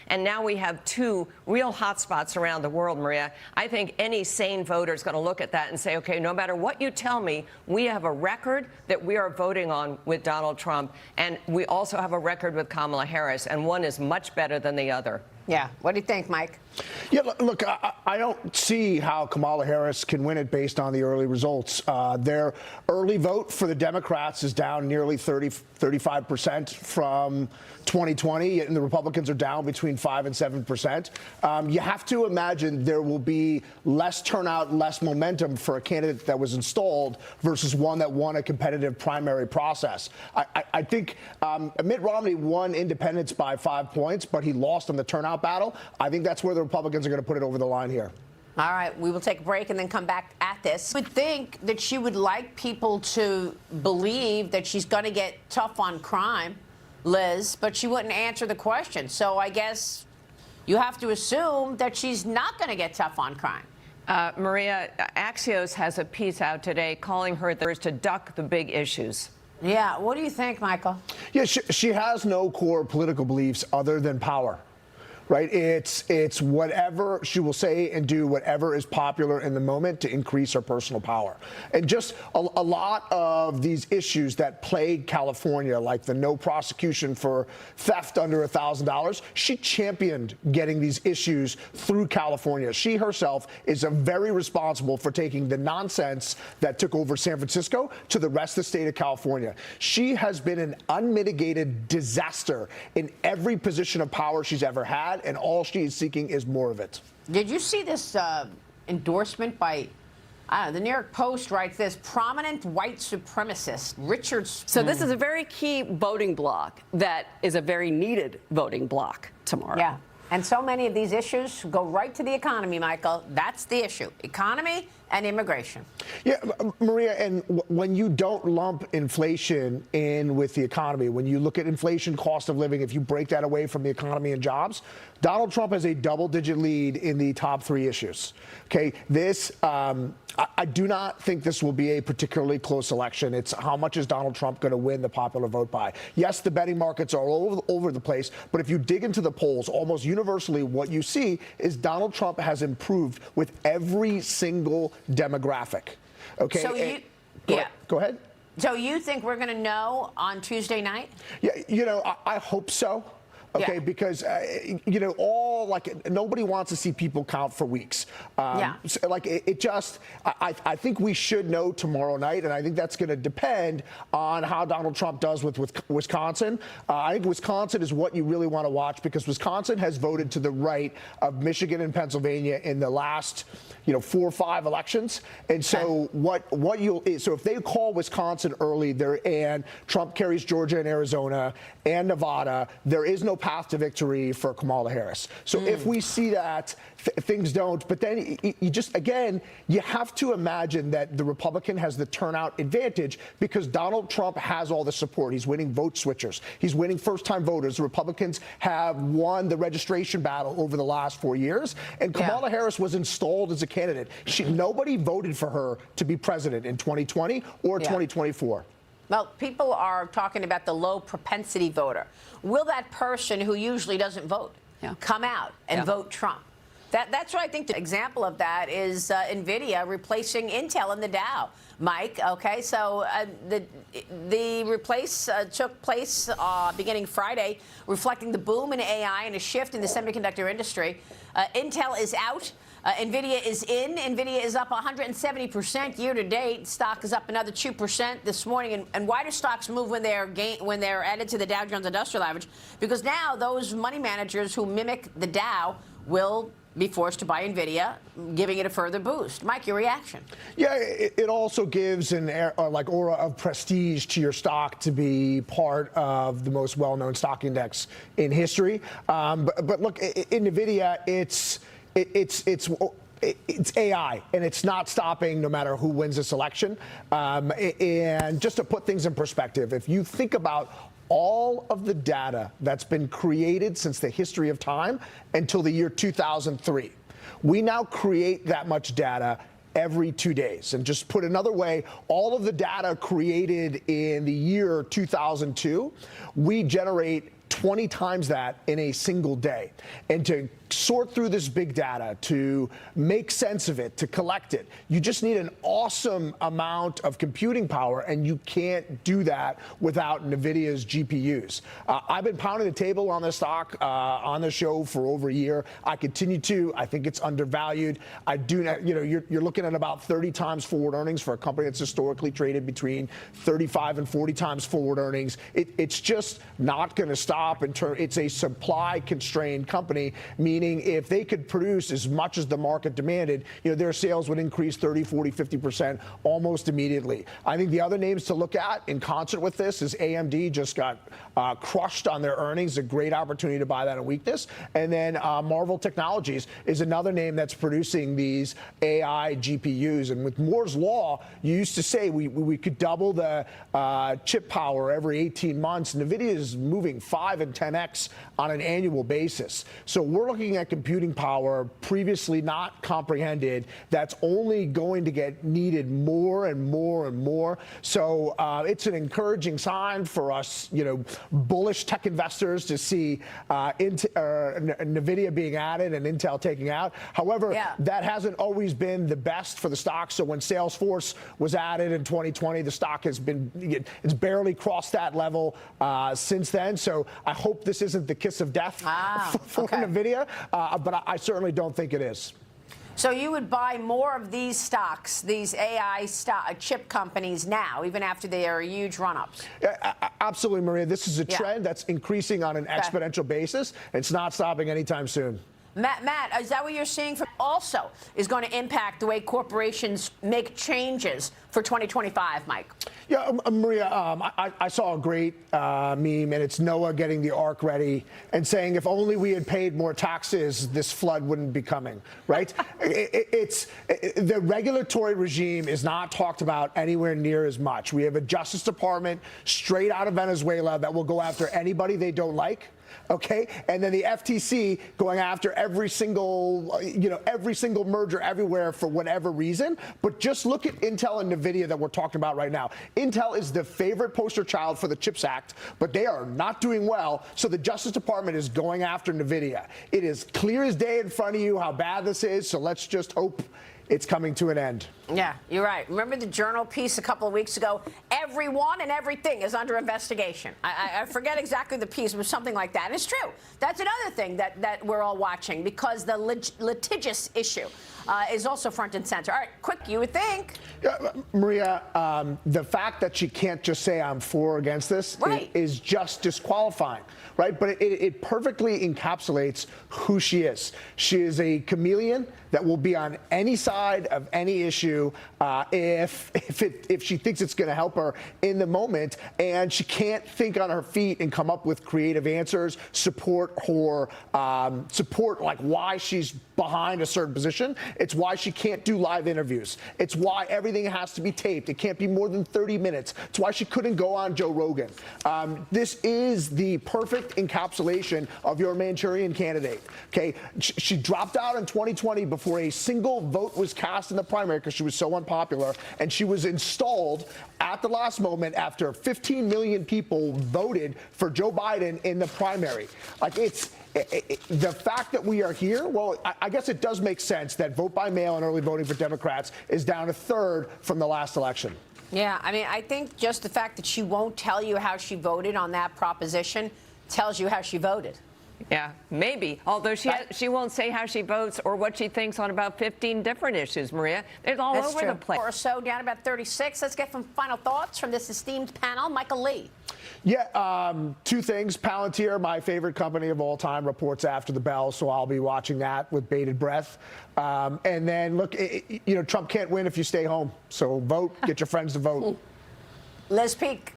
And now we have two real hotspots around the world, Maria. I think any sane voter is going to look at that and say, okay, no matter what you tell me, we have a record that we are voting on with Donald Trump. And we also have a record with Kamala Harris, and one is much better than the other. Yeah. What do you think, Mike? Yeah, look, I don't see how Kamala Harris can win it based on the early results. Their early vote for the Democrats is down nearly 35% from 2020, and the Republicans are down between 5 and 7%. You have to imagine there will be less turnout, less momentum for a candidate that was installed versus one that won a competitive primary process. I think Mitt Romney won independents by 5 points, but he lost on the turnout battle. I think that's where the Republicans are going to put it over the line here. All right, we will take a break and then come back at this. I would think that she would like people to believe that she's going to get tough on crime, Liz, but she wouldn't answer the question. So I guess you have to assume that she's not going to get tough on crime. Maria, Axios has a piece out today calling her to duck the big issues. Yeah, what do you think, Michael? Yeah, she has no core political beliefs other than power. Right? It's whatever she will say and do whatever is popular in the moment to increase her personal power. And just a lot of these issues that plague California, like the no prosecution for theft under $1,000, she championed getting these issues through California. She herself is very responsible for taking the nonsense that took over San Francisco to the rest of the state of California. She has been an unmitigated disaster in every position of power she's ever had, and all she is seeking is more of it. Did you see this endorsement by, the New York Post writes this, prominent white supremacist Richard. So this is a very key voting block that is a very needed voting block tomorrow. Yeah. And so many of these issues go right to the economy, Michael. That's the issue. Economy and immigration. Yeah, Maria, and when you don't lump inflation in with the economy, when you look at inflation, cost of living, if you break that away from the economy and jobs, Donald Trump has a double-digit lead in the top three issues. Okay, this, I do not think this will be a particularly close election. It's how much is Donald Trump going to win the popular vote by? Yes, the betting markets are all over the place, but if you dig into the polls, almost universally what you see is Donald Trump has improved with every single demographic. Okay. So go ahead. So you think we're going to know on Tuesday night? Yeah, you know, I hope so. Okay, yeah. Because, you know, nobody wants to see people count for weeks. So, I think we should know tomorrow night, and I think that's going to depend on how Donald Trump does with Wisconsin. I think Wisconsin is what you really want to watch because Wisconsin has voted to the right of Michigan and Pennsylvania in the last, 4 or 5 elections. And so so if they call Wisconsin early and Trump carries Georgia and Arizona and Nevada, there is no path to victory for Kamala Harris. So if we see that, things don't. But then you have to imagine that the Republican has the turnout advantage because Donald Trump has all the support. He's winning vote switchers. He's winning first-time voters. The Republicans have won the registration battle over the last 4 years. And Kamala Harris was installed as a candidate. Nobody voted for her to be president in 2020 or 2024. Well, people are talking about the low propensity voter. Will that person who usually doesn't vote come out and vote Trump? That's what I think. The example of that is Nvidia replacing Intel in the Dow. Mike, okay, so the replace took place beginning Friday, reflecting the boom in AI and a shift in the semiconductor industry. Intel is out. Nvidia is in. Nvidia is up 170% year to date. Stock is up another 2% this morning. And why do stocks move when they're added to the Dow Jones Industrial Average? Because now those money managers who mimic the Dow will be forced to buy Nvidia, giving it a further boost. Mike, your reaction? Yeah, it also gives an aura of prestige to your stock to be part of the most well-known stock index in history. But look, in Nvidia, it's AI, and it's not stopping no matter who wins this election. And just to put things in perspective, if you think about all of the data that's been created since the history of time until the year 2003, we now create that much data every 2 days. And just put another way, all of the data created in the year 2002, we generate 20 times that in a single day. And to sort through this big data, to make sense of it, to collect it, you just need an awesome amount of computing power, and you can't do that without NVIDIA's GPUs. I've been pounding the table on this stock on the show for over a year. I continue to. I think it's undervalued. I do not, you're looking at about 30 times forward earnings for a company that's historically traded between 35 and 40 times forward earnings. It's just not going to stop. It's a supply constrained company, meaning if they could produce as much as the market demanded, their sales would increase 30, 40, 50% almost immediately. I think the other names to look at in concert with this is AMD just got crushed on their earnings, a great opportunity to buy that in weakness. And then Marvell Technologies is another name that's producing these AI GPUs. And with Moore's Law, you used to say we could double the chip power every 18 months. NVIDIA is moving 5 and 10x on an annual basis. So we're looking at computing power previously not comprehended that's only going to get needed more and more and more. So it's an encouraging sign for us, bullish tech investors to see NVIDIA being added and Intel taking out. However, that hasn't always been the best for the stock. So when Salesforce was added in 2020, the stock has it's barely crossed that level since then. So I hope this isn't the kiss of death for NVIDIA, but I certainly don't think it is. So you would buy more of these stocks, these AI chip companies now, even after they are huge run-ups? Absolutely, Maria. This is a trend that's increasing on an exponential basis. It's not stopping anytime soon. Matt, is that what you're seeing? Also is going to impact the way corporations make changes for 2025, Mike? Yeah, Maria, I saw a great meme, and it's Noah getting the ark ready and saying, if only we had paid more taxes, this flood wouldn't be coming, right? The regulatory regime is not talked about anywhere near as much. We have a Justice Department straight out of Venezuela that will go after anybody they don't like. Okay, and then the FTC going after every single merger everywhere for whatever reason. But just look at Intel and Nvidia that we're talking about right now. Intel is the favorite poster child for the CHIPS Act, but they are not doing well. So the Justice Department is going after Nvidia. It is clear as day in front of you how bad this is. So let's just hope it's coming to an end. Yeah, you're right. Remember the Journal piece a couple of weeks ago? Everyone and everything is under investigation. I forget exactly the piece, but something like that. And it's true. That's another thing that we're all watching, because the litigious issue is also front and center. All right, quick, you would think. Maria, the fact that she can't just say I'm for or against this is just disqualifying, right? But it perfectly encapsulates who she is. She is a chameleon that will be on any side of any issue if she thinks it's going to help her in the moment, and she can't think on her feet and come up with creative answers, support like why she's behind a certain position. It's why she can't do live interviews. It's why everything has to be taped. It can't be more than 30 minutes. It's why she couldn't go on Joe Rogan. This is the perfect encapsulation of your Manchurian candidate. Okay, she dropped out in 2020 before a single vote was cast in the primary because she was so unpopular, and she was installed at the last moment after 15 million people voted for Joe Biden in the primary. Like, the fact that we are here, well, I guess it does make sense that vote by mail and early voting for Democrats is down a third from the last election. Yeah, I mean, I think just the fact that she won't tell you how she voted on that proposition tells you how she voted. Yeah, maybe. Although she won't say how she votes or what she thinks on about 15 different issues, Maria. It's all over the place. Or so, down about 36. Let's get some final thoughts from this esteemed panel. Michael Lee. Yeah, two things. Palantir, my favorite company of all time, reports after the bell, so I'll be watching that with bated breath. And then, look, Trump can't win if you stay home. So vote, get your friends to vote. Liz Peek.